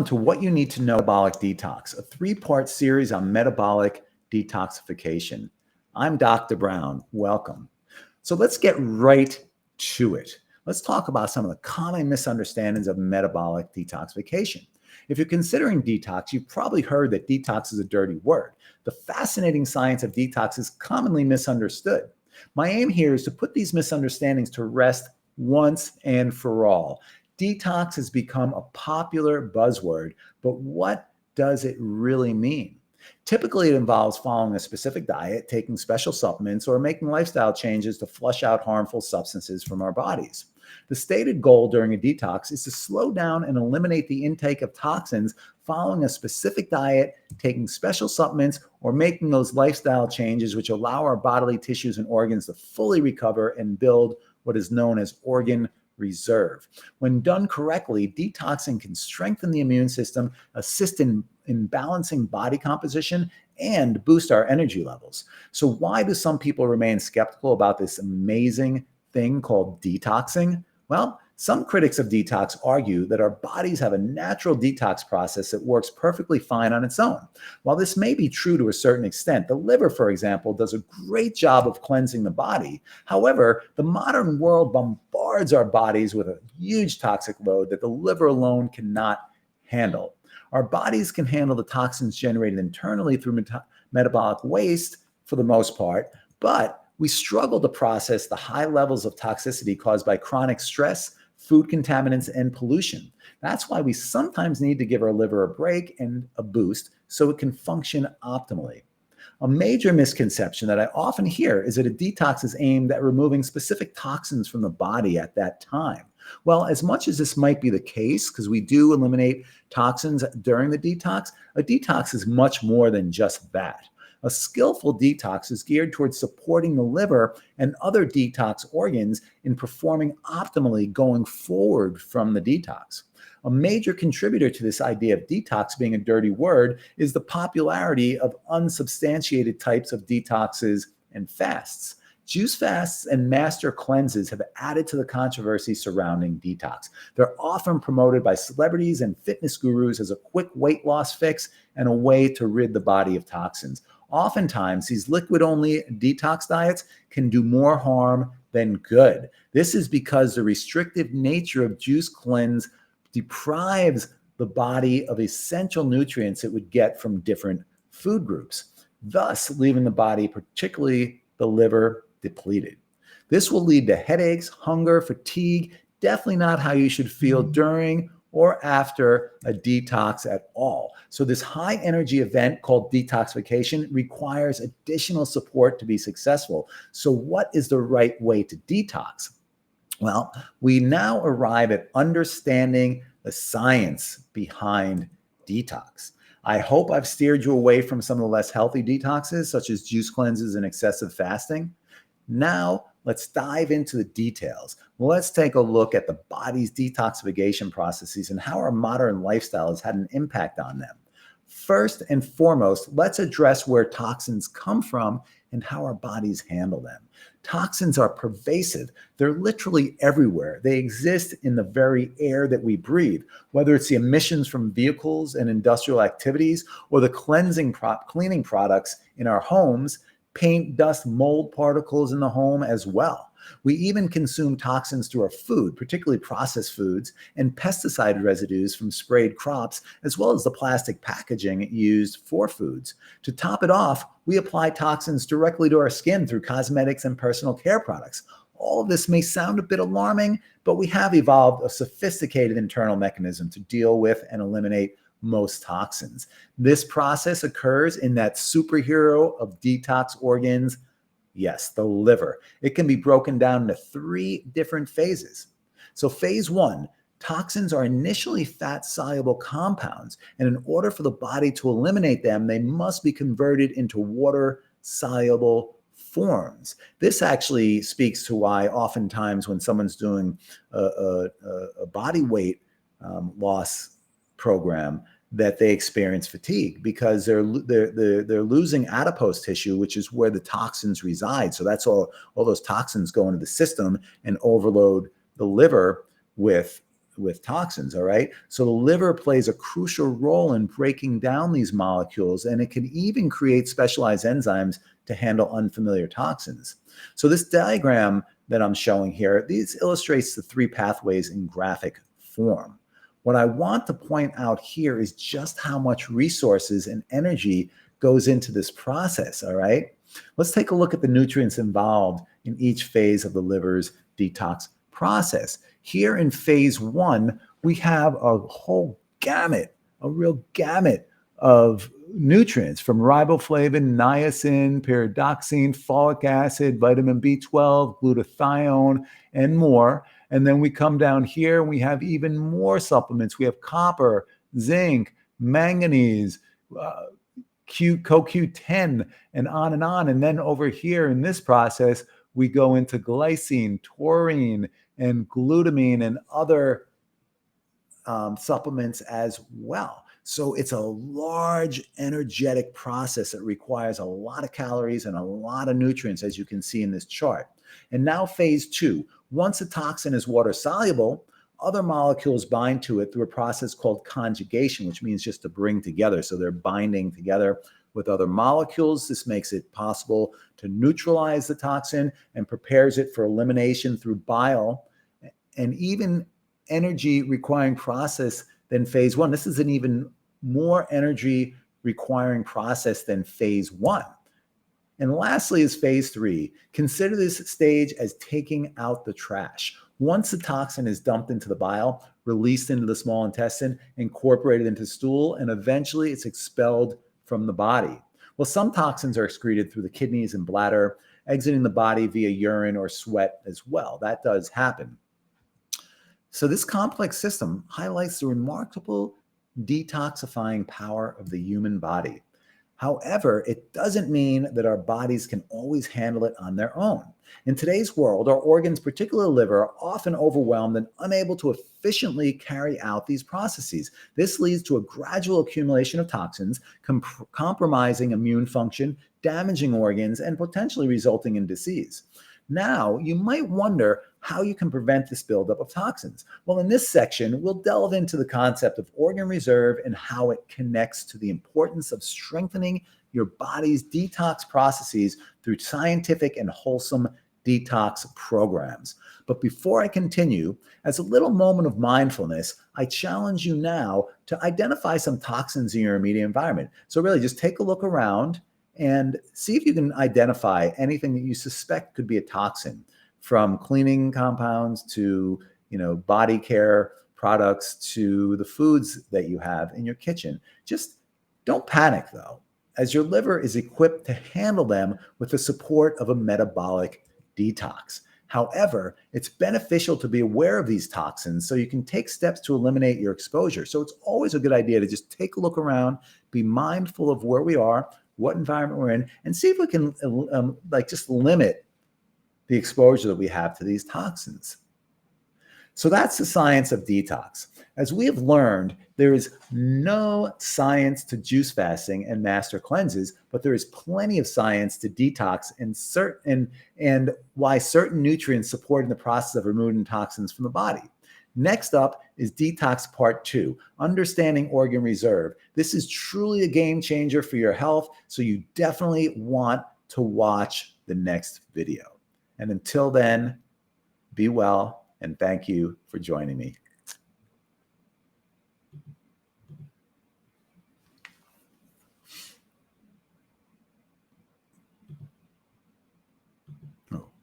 To What You Need to Know Metabolic Detox, a three-part series on metabolic detoxification. I'm Dr. Brown. Welcome. So let's get right to it. Let's talk about some of the common misunderstandings of metabolic detoxification. If you're considering detox, you've probably heard that detox is a dirty word. The fascinating science of detox is commonly misunderstood. My aim here is to put these misunderstandings to rest once and for all. Detox has become a popular buzzword, but what does it really mean? Typically, it involves following a specific diet, taking special supplements, or making lifestyle changes to flush out harmful substances from our bodies. The stated goal during a detox is to slow down and eliminate the intake of toxins following a specific diet, taking special supplements, or making those lifestyle changes which allow our bodily tissues and organs to fully recover and build what is known as organ reserve. When done correctly, detoxing can strengthen the immune system, assist in balancing body composition, and boost our energy levels. So why do some people remain skeptical about this amazing thing called detoxing? Well, some critics of detox argue that our bodies have a natural detox process that works perfectly fine on its own. While this may be true to a certain extent, the liver, for example, does a great job of cleansing the body. However, the modern world bombards our bodies with a huge toxic load that the liver alone cannot handle. Our bodies can handle the toxins generated internally through metabolic waste for the most part, but we struggle to process the high levels of toxicity caused by chronic stress, food contaminants, and pollution. That's why we sometimes need to give our liver a break and a boost so it can function optimally. A major misconception that I often hear is that a detox is aimed at removing specific toxins from the body at that time. Well, as much as this might be the case, because we do eliminate toxins during the detox, a detox is much more than just that. A skillful detox is geared towards supporting the liver and other detox organs in performing optimally going forward from the detox. A major contributor to this idea of detox being a dirty word is the popularity of unsubstantiated types of detoxes and fasts. Juice fasts and master cleanses have added to the controversy surrounding detox. They're often promoted by celebrities and fitness gurus as a quick weight loss fix and a way to rid the body of toxins. Oftentimes, these liquid-only detox diets can do more harm than good. This is because the restrictive nature of juice cleanse deprives the body of essential nutrients it would get from different food groups, thus leaving the body, particularly the liver, depleted. This will lead to headaches, hunger, fatigue, definitely not how you should feel during or after a detox at all. So this high energy event called detoxification requires additional support to be successful. So what is the right way to detox? Well, we now arrive at understanding the science behind detox. I hope I've steered you away from some of the less healthy detoxes, such as juice cleanses and excessive fasting. Now, let's dive into the details. Let's take a look at the body's detoxification processes and how our modern lifestyle has had an impact on them. First and foremost, let's address where toxins come from and how our bodies handle them. Toxins are pervasive. They're literally everywhere. They exist in the very air that we breathe, whether it's the emissions from vehicles and industrial activities or the cleaning products in our homes, paint, dust, mold particles in the home as well. We even consume toxins through our food, particularly processed foods, and pesticide residues from sprayed crops, as well as the plastic packaging used for foods. To top it off, we apply toxins directly to our skin through cosmetics and personal care products. All of this may sound a bit alarming, but we have evolved a sophisticated internal mechanism to deal with and eliminate most toxins. This process occurs in that superhero of detox organs, yes, the liver. It can be broken down into 3 different phases. So phase 1, toxins are initially fat-soluble compounds, and in order for the body to eliminate them, they must be converted into water-soluble forms. This actually speaks to why oftentimes when someone's doing a body weight loss program, that they experience fatigue because they're losing adipose tissue, which is where the toxins reside. So that's all those toxins go into the system and overload the liver with with toxins, all right? So the liver plays a crucial role in breaking down these molecules, and it can even create specialized enzymes to handle unfamiliar toxins. So this diagram that I'm showing here, these illustrates the three pathways in graphic form. What I want to point out here is just how much resources and energy goes into this process, all right? Let's take a look at the nutrients involved in each phase of the liver's detox process. Here in phase one, we have a whole gamut, a real gamut of nutrients from riboflavin, niacin, pyridoxine, folic acid, vitamin B12, glutathione, and more. And then we come down here, we have even more supplements. We have copper, zinc, manganese, CoQ10, and on and on. And then over here in this process, we go into glycine, taurine, and glutamine and other supplements as well. So it's a large energetic process that requires a lot of calories and a lot of nutrients, as you can see in this chart. And now phase two, once a toxin is water soluble, other molecules bind to it through a process called conjugation, which means just to bring together. So they're binding together with other molecules. This makes it possible to neutralize the toxin and prepares it for elimination through bile, and even energy requiring process than phase one. This is an even more energy requiring process than phase one. And lastly is phase three. Consider this stage as taking out the trash. Once the toxin is dumped into the bile, released into the small intestine, incorporated into stool, and eventually it's expelled from the body. Well, some toxins are excreted through the kidneys and bladder, exiting the body via urine or sweat as well. That does happen. So this complex system highlights the remarkable detoxifying power of the human body. However, it doesn't mean that our bodies can always handle it on their own. In today's world, our organs, particularly the liver, are often overwhelmed and unable to efficiently carry out these processes. This leads to a gradual accumulation of toxins, compromising immune function, damaging organs, and potentially resulting in disease. Now, you might wonder how you can prevent this buildup of toxins. Well, in this section, we'll delve into the concept of organ reserve and how it connects to the importance of strengthening your body's detox processes through scientific and wholesome detox programs. But before I continue, as a little moment of mindfulness, I challenge you now to identify some toxins in your immediate environment. So really just take a look around and see if you can identify anything that you suspect could be a toxin, from cleaning compounds to, body care products to the foods that you have in your kitchen. Just don't panic though, as your liver is equipped to handle them with the support of a metabolic detox. However, it's beneficial to be aware of these toxins so you can take steps to eliminate your exposure. So it's always a good idea to just take a look around, be mindful of where we are, what environment we're in, and see if we can just limit the exposure that we have to these toxins. So that's the science of detox. As we have learned, there is no science to juice fasting and master cleanses, but there is plenty of science to detox and why certain nutrients support in the process of removing toxins from the body. Next up is Detox Part 2, Understanding Organ Reserve. This is truly a game changer for your health, so you definitely want to watch the next video. And until then, be well, and thank you for joining me.